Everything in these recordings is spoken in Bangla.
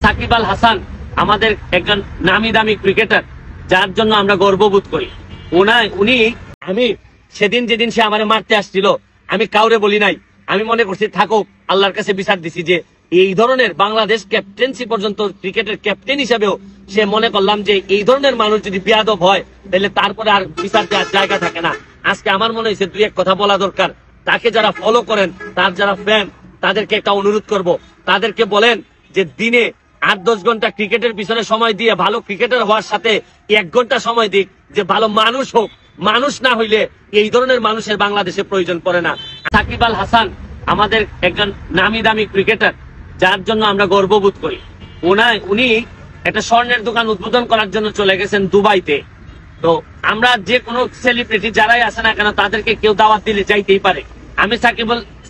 সাকিব আল হাসান আমাদের একজন নামি দামি ক্রিকেটার, যার জন্য আমরা গর্ববোধ করি। উনি আমি সেদিন যেদিন সে আমারে মারতে আসছিল, আমি কাউরে বলি নাই। আমি মনে করছি থাকুক, আল্লাহর কাছে বিচার দিছি যে এই ধরনের বাংলাদেশ ক্যাপ্টেন্সি পর্যন্ত ক্রিকেটের ক্যাপ্টেন হিসেবেও সে মনে করলাম যে এই ধরনের মানুষ যদি বেয়াদব হয় তাহলে তারপরে আর বিচার দেওয়ার জায়গা থাকে না। আজকে আমার মনে হয়েছে দুই এক কথা বলা দরকার। তাকে যারা ফলো করেন, তার যারা ফ্যান, তাদেরকে একটা অনুরোধ করব, তাদেরকে বলেন যে দিনে 8-10 ঘন্টা ক্রিকেটের পিছনে সময় দিয়ে ভালো ক্রিকেটার হওয়ার সাথে 1 ঘন্টা সময় দিক, যে ভালো মানুষ হোক। মানুষ না হইলে এই ধরনের মানুষের বাংলাদেশে প্রয়োজন পড়ে না। সাকিব আল হাসান আমাদের একজন নামি দামি ক্রিকেটার, যার জন্য আমরা গর্ববোধ করি। উনি একটা স্বর্ণের দোকান উদ্বোধন করার জন্য চলে গেছেন দুবাইতে। তো আমরা যে কোনো সেলিব্রিটি যারাই আসে না কেন, তাদেরকে কেউ দাওয়াত দিলে যাইতেই পারে। আমি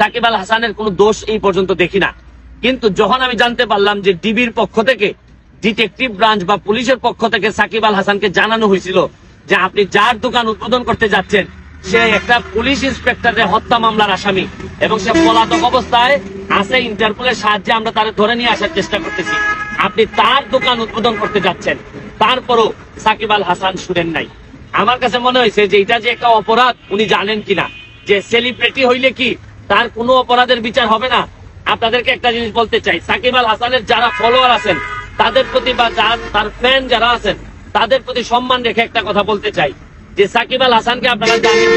সাকিব আল হাসানের কোনো দোষ এই পর্যন্ত দেখি না। কিন্তু যখন আমি জানতে পারলাম যে ডিবির পক্ষ থেকে, ডিটেকটিভ ব্রাঞ্চ বা পুলিশের পক্ষ থেকে সাকিব আল হাসানকে জানানো হয়েছিল যে আপনি যার দোকান উদ্বোধন করতে যাচ্ছেন সে একটা পুলিশ ইন্সপেক্টরের হত্যা মামলার আসামি এবং সে পলাতক অবস্থায় আছে, ইন্টারপোলের সাহায্যে আমরা তার ধরে নিয়ে আসার চেষ্টা করতেছি, আপনি তার দোকান উদ্বোধন করতে যাচ্ছেন, তারপরও সাকিব আল হাসান শুনেন নাই। আমার কাছে মনে হয়েছে যে এটা যে একটা অপরাধ, উনি জানেন কিনা যে সেলিব্রিটি হইলে কি তার কোনো অপরাধের বিচার হবে না। আপনাদেরকে একটা জিনিস বলতে চাই, সাকিব আল হাসানের যারা ফলোয়ার আছেন তাদের প্রতি বা তার ফ্যান যারা আছেন তাদের প্রতি সম্মান রেখে একটা কথা বলতে চাই যে সাকিব আল হাসানকে আপনারা জানেন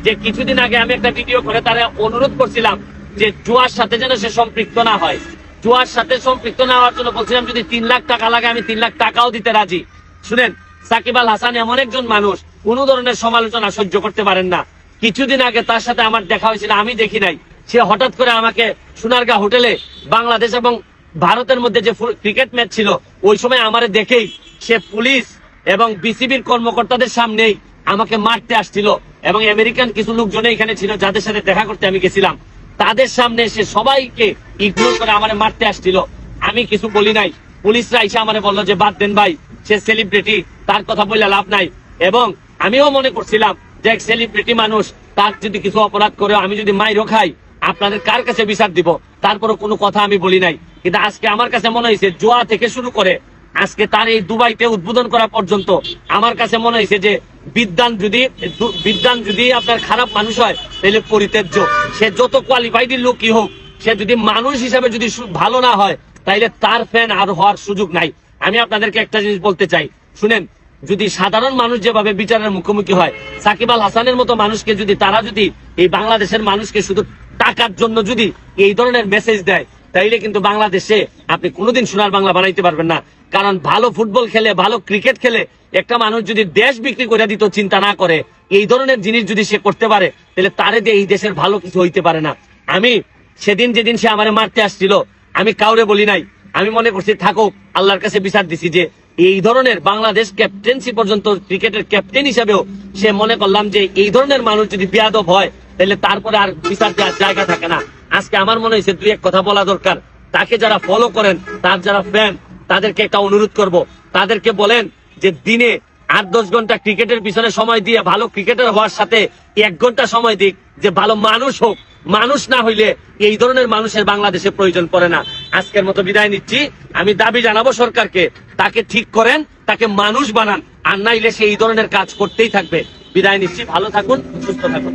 যে কিছুদিন আগে আমি একটা ভিডিও করে তারা অনুরোধ করছিলাম যে জুয়ার সাথে যেন সে সম্পৃক্ত না হয়। জুয়ার সাথে সম্পৃক্ত না হওয়ার জন্য বলছিলাম যদি 3 লাখ টাকা লাগে আমি 3 লাখ টাকাও দিতে রাজি। শুনেন, সাকিব আল হাসান এমন একজন মানুষ কোন ধরনের সমালোচনা সহ্য করতে পারেন না। কিছুদিন আগে তার সাথে আমার দেখা হয়েছিল, আমি দেখি নাই। সে হঠাৎ করে আমাকে সোনারগাঁ হোটেলে বাংলাদেশ এবং ভারতের মধ্যে যে ক্রিকেট ম্যাচ ছিল ওই সময় আমারে দেখেই সে পুলিশ এবং বিসিবির কর্মকর্তাদের সামনেই আমাকে মারতে আসছিল এবং আমেরিকান কিছু লোকজন এখানে ছিল যাদের সাথে দেখা করতে আমি গেছিলাম, তাদের সামনে সে সবাইকে ইগনোর করে আমারে মারতে আসছিল। আমি কিছু বলি নাই। পুলিশরা এসে আমারে বললো যে বাদ দেন ভাই, সে সেলিব্রিটি, তার কথা বললে লাভ নাই। এবং আমিও মনে করছিলাম যে এক সেলিব্রিটি মানুষ, তার যদি কিছু অপরাধ করে আমি যদি মাইরও খাই আপনাদের কার কাছে বিচার দিব, তারপরও কোনো কথা আমি বলি নাই। কিন্তু আজকে আমার কাছে মনে হয়েছে জুয়া থেকে শুরু করে আজকে তার এই দুবাইতে উদ্বোধন করা পর্যন্ত আমার কাছে মনে হয়েছে যে বিদ্যান যদি আপনার খারাপ মানুষ হয় তাহলে পরিত্যাজ্য। সে যত কোয়ালিফাইড লোকই হোক, সে যদি মানুষ হিসাবে যদি ভালো না হয় তাইলে তার ফ্যান আর হওয়ার সুযোগ নাই। আমি আপনাদেরকে একটা জিনিস বলতে চাই, শুনেন, যদি সাধারণ মানুষ যেভাবে বিচারের মুখোমুখি হয়, সাকিব আল হাসানের মতো মানুষকে যদি তারা যদি এই বাংলাদেশের মানুষকে শুধু টাকার জন্য যদি এই ধরনের মেসেজ দেয়, তাইলে কিন্তু বাংলাদেশে আপনি কোনোদিন সোনার বাংলা বানাইতে পারবেন না। কারণ ভালো ফুটবল খেলে, ভালো ক্রিকেট খেলে একটা মানুষ যদি দেশ বিক্রি করে দিত চিন্তা না করে, এই ধরনের জিনিস যদি সে করতে পারে তাহলে তারে দিয়ে এই দেশের ভালো কিছু হইতে পারে না। আমি সেদিন যেদিন সে আমারে মারতে আসছিল, আমি কাউরে বলি নাই। আমি মনে করছি থাকুক, আল্লাহর কাছে বিচার দিছি যে এই ধরনের বাংলাদেশ ক্যাপ্টেন্সি পর্যন্ত ক্রিকেটের ক্যাপ্টেন হিসেবেও সে মনে করলাম যে এই ধরনের মানুষ যদি বেয়াদব হয় তাহলে তারপরে আর বিচার দেওয়ার জায়গা থাকে না। আজকে আমার মনে হয়েছে দুই এক কথা বলা দরকার। তাকে যারা ফলো করেন, তার যারা ফ্যান, তাদেরকে একটা অনুরোধ করব, তাদেরকে বলেন যে দিনে 8-10 ঘন্টা ক্রিকেটের পিছনে সময় দিয়ে ভালো ক্রিকেটার হওয়ার সাথে 1 ঘন্টা সময় দিক, যে ভালো মানুষ হোক। মানুষ না হইলে এই ধরনের মানুষের বাংলাদেশে প্রয়োজন পড়ে না। আজকের মতো বিদায় নিচ্ছি। আমি দাবি জানাবো সরকারকে, তাকে ঠিক করেন, তাকে মানুষ বানান, আর নাইলে সে এই ধরনের কাজ করতেই থাকবে। বিদায় নিচ্ছি, ভালো থাকুন, সুস্থ থাকুন।